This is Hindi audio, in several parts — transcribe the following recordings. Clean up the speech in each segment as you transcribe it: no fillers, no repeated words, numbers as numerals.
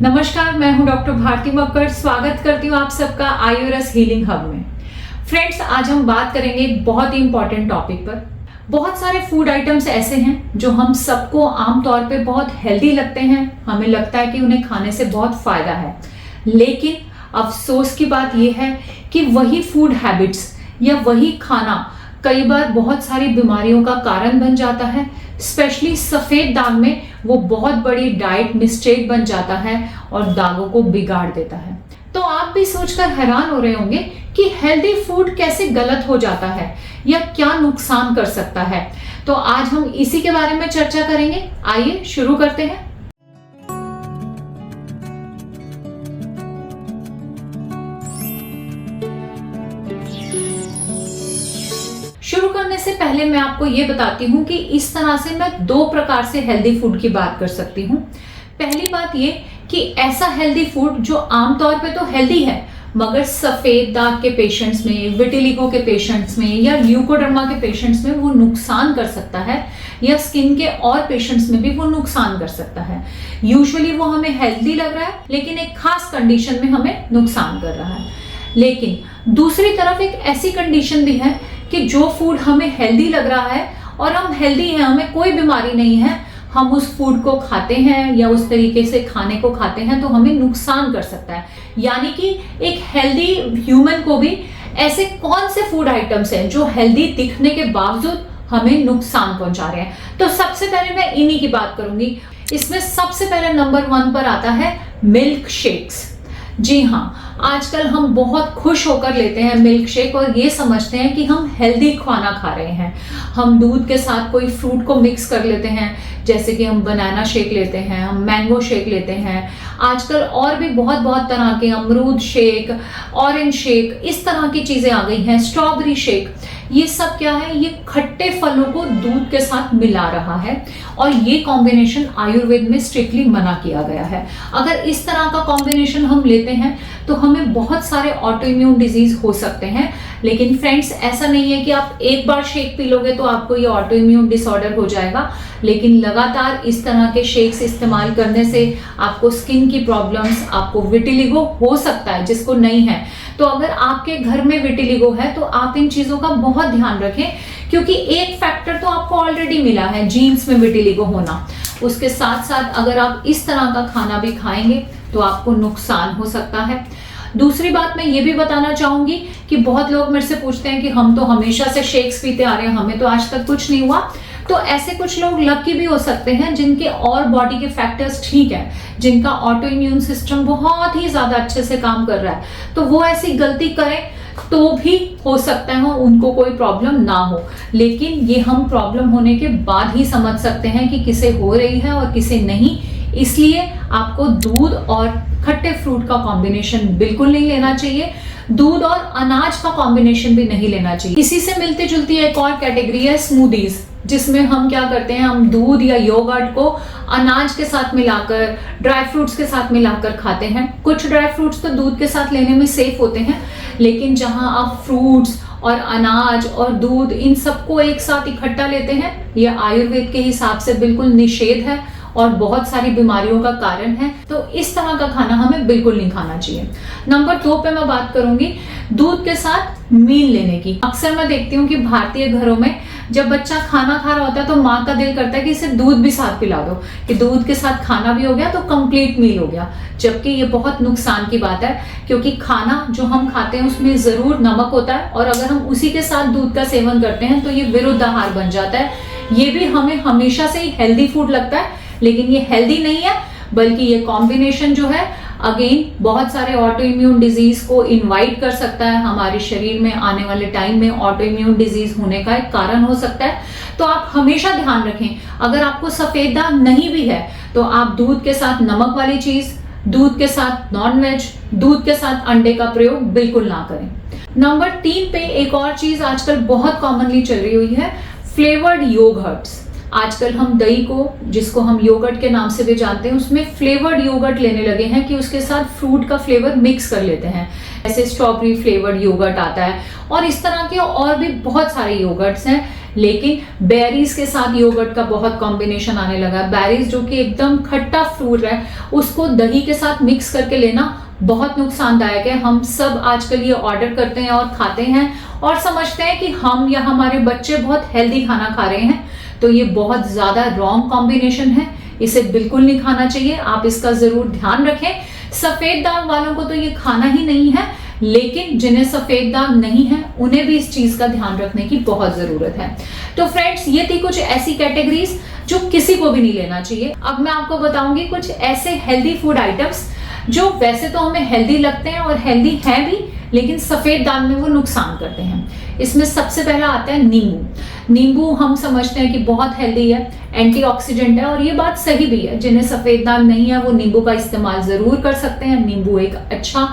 नमस्कार, मैं हूं डॉक्टर भारती मक्कर। स्वागत करती हूं आप सबका आयुर्वेद हीलिंग हब में। फ्रेंड्स, आज हम बात करेंगे एक बहुत ही इंपॉर्टेंट टॉपिक पर। बहुत सारे फूड आइटम्स ऐसे हैं जो हम सबको आमतौर पे बहुत हेल्दी लगते हैं, हमें लगता है कि उन्हें खाने से बहुत फायदा है, लेकिन अफसोस की बात यह है कि वही फूड हैबिट्स या वही खाना कई बार बहुत सारी बीमारियों का कारण बन जाता है। स्पेशली सफेद दाग में वो बहुत बड़ी डाइट मिस्टेक बन जाता है और दागों को बिगाड़ देता है। तो आप भी सोचकर हैरान हो रहे होंगे कि हेल्दी फूड कैसे गलत हो जाता है या क्या नुकसान कर सकता है। तो आज हम इसी के बारे में चर्चा करेंगे। आइए शुरू करते हैं। शुरू करने से पहले मैं आपको ये बताती हूँ कि इस तरह से मैं दो प्रकार से हेल्दी फूड की बात कर सकती हूँ। पहली बात ये कि ऐसा हेल्दी फूड जो आमतौर पे तो हेल्दी है मगर सफेद दाग के पेशेंट्स में, विटिलिगो के पेशेंट्स में या ल्यूकोडर्मा के पेशेंट्स में वो नुकसान कर सकता है, या स्किन के और पेशेंट्स में भी वो नुकसान कर सकता है। यूजुअली वो हमें हेल्दी लग रहा है लेकिन एक खास कंडीशन में हमें नुकसान कर रहा है। लेकिन दूसरी तरफ एक ऐसी कंडीशन भी है कि जो फूड हमें हेल्दी लग रहा है और हम हेल्दी हैं, हमें कोई बीमारी नहीं है, हम उस फूड को खाते हैं या उस तरीके से खाने को खाते हैं तो हमें नुकसान कर सकता है। यानी कि एक हेल्दी ह्यूमन को भी ऐसे कौन से फूड आइटम्स हैं जो हेल्दी दिखने के बावजूद हमें नुकसान पहुंचा रहे हैं। तो सबसे पहले मैं इन्हीं की बात करूंगी। इसमें सबसे पहले नंबर 1 पर आता है मिल्क शेक्स। जी हाँ, आजकल हम बहुत खुश होकर लेते हैं मिल्क शेक और ये समझते हैं कि हम हेल्दी खाना खा रहे हैं। हम दूध के साथ कोई फ्रूट को मिक्स कर लेते हैं, जैसे कि हम बनाना शेक लेते हैं, हम मैंगो शेक लेते हैं। आजकल और भी बहुत तरह के अमरूद शेक, ऑरेंज शेक, इस तरह की चीजें आ गई हैं, स्ट्रॉबेरी शेक। ये सब क्या है? ये खट्टे फलों को दूध के साथ मिला रहा है और ये कॉम्बिनेशन आयुर्वेद में स्ट्रिक्टली मना किया गया है। अगर इस तरह का कॉम्बिनेशन हम लेते हैं तो हमें बहुत सारे ऑटो इम्यून डिजीज हो सकते हैं। लेकिन फ्रेंड्स, ऐसा नहीं है कि आप एक बार शेक पी लोगे तो आपको ये ऑटो इम्यून डिसऑर्डर हो जाएगा। लेकिन लगातार इस तरह के शेक्स इस्तेमाल करने से आपको स्किन की प्रॉब्लम्स, आपको विटिलिगो हो सकता है जिसको नहीं है। तो अगर आपके घर में विटिलिगो है तो आप इन चीजों का बहुत ध्यान रखें, क्योंकि एक फैक्टर तो आपको ऑलरेडी मिला है जीन्स में विटिलिगो होना। उसके साथ साथ अगर आप इस तरह का खाना भी खाएंगे तो आपको नुकसान हो सकता है। दूसरी बात मैं ये भी बताना चाहूंगी कि बहुत लोग मेरे से पूछते हैं कि हम तो हमेशा से शेक्स पीते आ रहे हैं, हमें तो आज तक कुछ नहीं हुआ। तो ऐसे कुछ लोग लकी भी हो सकते हैं जिनके और बॉडी के फैक्टर्स ठीक है, जिनका ऑटो इम्यून सिस्टम बहुत ही ज्यादा अच्छे से काम कर रहा है, तो वो ऐसी गलती करें तो भी हो सकता है उनको कोई प्रॉब्लम ना हो। लेकिन ये हम प्रॉब्लम होने के बाद ही समझ सकते हैं कि किसे हो रही है और किसे नहीं। इसलिए आपको दूध और खट्टे फ्रूट का कॉम्बिनेशन बिल्कुल नहीं लेना चाहिए। दूध और अनाज का कॉम्बिनेशन भी नहीं लेना चाहिए। इसी से मिलती जुलती एक और कैटेगरी है स्मूदीज, जिसमें हम क्या करते हैं, हम दूध या योगर्ट को अनाज के साथ मिलाकर, ड्राई फ्रूट्स के साथ मिलाकर खाते हैं। कुछ ड्राई फ्रूट्स तो दूध के साथ लेने में सेफ होते हैं, लेकिन जहां आप फ्रूट्स और अनाज और दूध इन सबको एक साथ इकट्ठा लेते हैं, यह आयुर्वेद के हिसाब से बिल्कुल निषेध है और बहुत सारी बीमारियों का कारण है। तो इस तरह का खाना हमें बिल्कुल नहीं खाना चाहिए। नंबर 2 पे मैं बात करूंगी दूध के साथ मील लेने की। अक्सर मैं देखती हूँ कि भारतीय घरों में जब बच्चा खाना खा रहा होता है तो माँ का दिल करता है कि इसे दूध भी साथ पिला दो, कि दूध के साथ खाना भी हो गया तो कंप्लीट मील हो गया। जबकि ये बहुत नुकसान की बात है, क्योंकि खाना जो हम खाते हैं उसमें जरूर नमक होता है और अगर हम उसी के साथ दूध का सेवन करते हैं तो ये विरुद्ध आहार बन जाता है। ये भी हमें हमेशा से ही हेल्दी फूड लगता है, लेकिन ये हेल्दी नहीं है, बल्कि ये कॉम्बिनेशन जो है अगेन बहुत सारे ऑटो इम्यून डिजीज को इनवाइट कर सकता है। हमारे शरीर में आने वाले टाइम में ऑटो इम्यून डिजीज होने का एक कारण हो सकता है। तो आप हमेशा ध्यान रखें, अगर आपको सफेद दाग नहीं भी है तो आप दूध के साथ नमक वाली चीज, दूध के साथ नॉनवेज, दूध के साथ अंडे का प्रयोग बिल्कुल ना करें। नंबर 3 पे एक और चीज आजकल बहुत कॉमनली चल रही हुई है, फ्लेवर्ड योगर्ट्स। आजकल हम दही को, जिसको हम योगर्ट के नाम से भी जानते हैं, उसमें फ्लेवर्ड योगर्ट लेने लगे हैं कि उसके साथ फ्रूट का फ्लेवर मिक्स कर लेते हैं। ऐसे स्ट्रॉबेरी फ्लेवर्ड योगर्ट आता है और इस तरह के और भी बहुत सारे योगर्ट्स हैं। लेकिन बेरीज के साथ योगर्ट का बहुत कॉम्बिनेशन आने लगा। बेरीज जो कि एकदम खट्टा फ्रूट है, उसको दही के साथ मिक्स करके लेना बहुत नुकसानदायक है। हम सब आजकल ये ऑर्डर करते हैं और खाते हैं और समझते हैं कि हम या हमारे बच्चे बहुत हेल्दी खाना खा रहे हैं, तो ये बहुत ज्यादा रॉन्ग कॉम्बिनेशन है। इसे बिल्कुल नहीं खाना चाहिए, आप इसका जरूर ध्यान रखें। सफेद दाग वालों को तो ये खाना ही नहीं है, लेकिन जिन्हें सफेद दाग नहीं है उन्हें भी इस चीज का ध्यान रखने की बहुत जरूरत है। तो फ्रेंड्स, ये थी कुछ ऐसी कैटेगरीज जो किसी को भी नहीं लेना चाहिए। अब मैं आपको बताऊंगी कुछ ऐसे हेल्दी फूड आइटम्स जो वैसे तो हमें हेल्दी लगते हैं और हेल्दी हैं भी, लेकिन सफेद दाग में वो नुकसान करते हैं। इसमें सबसे पहला आता है नींबू। नींबू हम समझते हैं कि बहुत हेल्दी है, एंटीऑक्सीडेंट है, और ये बात सही भी है। जिन्हें सफेद दाग नहीं है वो नींबू का इस्तेमाल जरूर कर सकते हैं। नींबू एक अच्छा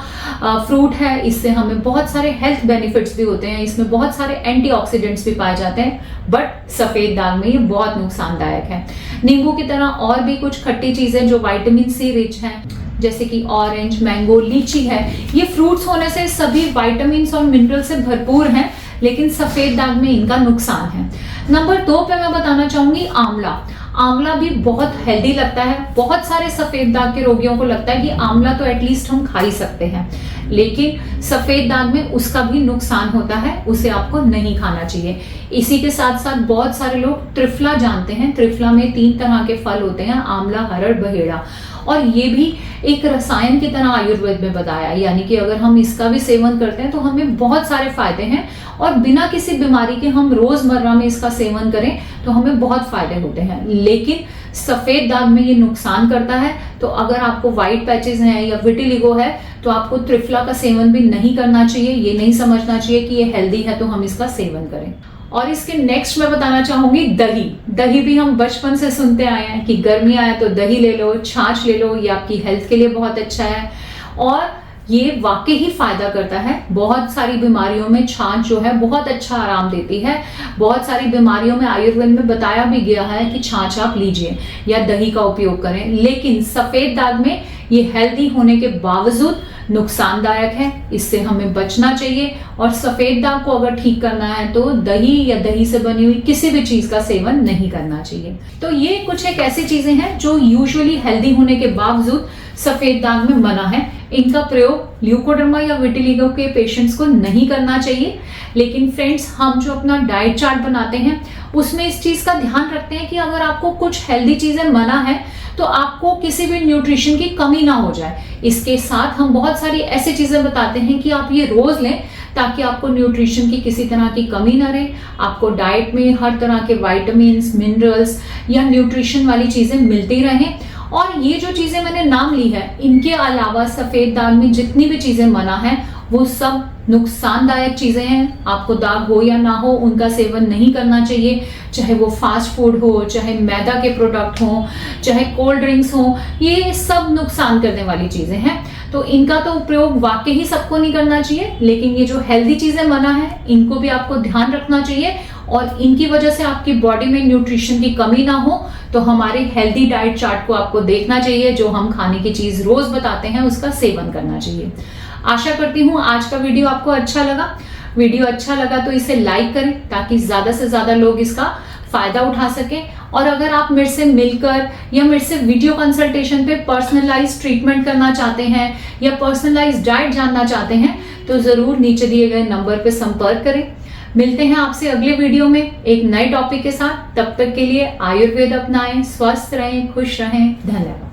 फ्रूट है, इससे हमें बहुत सारे हेल्थ बेनिफिट्स भी होते हैं, इसमें बहुत सारे एंटीऑक्सीडेंट्स भी पाए जाते हैं, बट सफेद दाग में ये बहुत नुकसानदायक है। नींबू की तरह और भी कुछ खट्टी चीजें जो विटामिन सी रिच हैं, जैसे कि ऑरेंज, मैंगो, लीची है, ये फ्रूट्स होने से सभी विटामिन और मिनरल से भरपूर हैं, लेकिन सफेद दाग में इनका नुकसान है। नंबर 2 पे मैं बताना चाहूंगी आंवला। आंवला भी बहुत हेल्दी लगता है। बहुत सारे सफेद दाग के रोगियों को लगता है कि आंवला तो एटलीस्ट हम खा ही सकते हैं, लेकिन सफेद दाग में उसका भी नुकसान होता है, उसे आपको नहीं खाना चाहिए। इसी के साथ साथ बहुत सारे लोग त्रिफला जानते हैं। त्रिफला में 3 तरह के फल होते हैं, आंवला, हरड़, बहेड़ा, और ये भी एक रसायन की तरह आयुर्वेद में बताया, यानी कि अगर हम इसका भी सेवन करते हैं तो हमें बहुत सारे फायदे हैं, और बिना किसी बीमारी के हम रोजमर्रा में इसका सेवन करें तो हमें बहुत फायदे होते हैं। लेकिन सफेद दाग में ये नुकसान करता है, तो अगर आपको व्हाइट पैचेस हैं या विटिलिगो है तो आपको त्रिफला का सेवन भी नहीं करना चाहिए। ये नहीं समझना चाहिए कि ये हेल्दी है तो हम इसका सेवन करें। और इसके नेक्स्ट मैं बताना चाहूंगी दही। दही भी हम बचपन से सुनते आए हैं कि गर्मी आया तो दही ले लो, छाछ ले लो, ये आपकी हेल्थ के लिए बहुत अच्छा है, और ये वाकई ही फायदा करता है। बहुत सारी बीमारियों में छाछ जो है बहुत अच्छा आराम देती है। बहुत सारी बीमारियों में आयुर्वेद में बताया भी गया है कि छाछ आप लीजिए या दही का उपयोग करें, लेकिन सफेद दाग में ये हेल्दी होने के बावजूद नुकसानदायक है, इससे हमें बचना चाहिए। और सफेद दाग को अगर ठीक करना है तो दही या दही से बनी हुई किसी भी चीज का सेवन नहीं करना चाहिए। तो ये कुछ एक ऐसी चीजें हैं जो यूजुअली हेल्दी होने के बावजूद सफेद दाग में मना है। इनका प्रयोग ल्यूकोडर्मा या विटिलिगो के पेशेंट्स को नहीं करना चाहिए। लेकिन फ्रेंड्स, हम जो अपना डाइट चार्ट बनाते हैं उसमें इस चीज का ध्यान रखते हैं कि अगर आपको कुछ हेल्दी चीजें मना है तो आपको किसी भी न्यूट्रिशन की कमी ना हो जाए। इसके साथ हम बहुत सारी ऐसी चीजें बताते हैं कि आप ये रोज लें ताकि आपको न्यूट्रिशन की किसी तरह की कमी ना रहे। आपको डाइट में हर तरह के विटामिन्स, मिनरल्स या न्यूट्रिशन वाली चीजें मिलती रहें। और ये जो चीजें मैंने नाम ली है, इनके अलावा सफेद दाग में जितनी भी चीजें मना है वो सब नुकसानदायक चीजें हैं। आपको दाग हो या ना हो उनका सेवन नहीं करना चाहिए, चाहे वो फास्ट फूड हो, चाहे मैदा के प्रोडक्ट हो, चाहे कोल्ड ड्रिंक्स हो, ये सब नुकसान करने वाली चीजें हैं। तो इनका तो प्रयोग वाकई ही सबको नहीं करना चाहिए, लेकिन ये जो हेल्दी चीजें मना है इनको भी आपको ध्यान रखना चाहिए, और इनकी वजह से आपकी बॉडी में न्यूट्रिशन की कमी ना हो तो हमारे हेल्दी डाइट चार्ट को आपको देखना चाहिए। जो हम खाने की चीज रोज बताते हैं उसका सेवन करना चाहिए। आशा करती हूँ आज का वीडियो आपको अच्छा लगा। वीडियो अच्छा लगा तो इसे लाइक करें ताकि ज्यादा से ज्यादा लोग इसका फायदा उठा सकें। और अगर आप मेरे से मिलकर या मेरे से वीडियो कंसल्टेशन पे पर्सनलाइज ट्रीटमेंट करना चाहते हैं या पर्सनलाइज डाइट जानना चाहते हैं तो जरूर नीचे दिए गए नंबर पे संपर्क करें। मिलते हैं आपसे अगले वीडियो में एक नए टॉपिक के साथ। तब तक के लिए आयुर्वेद अपनाएं, स्वस्थ रहें, खुश रहें। धन्यवाद।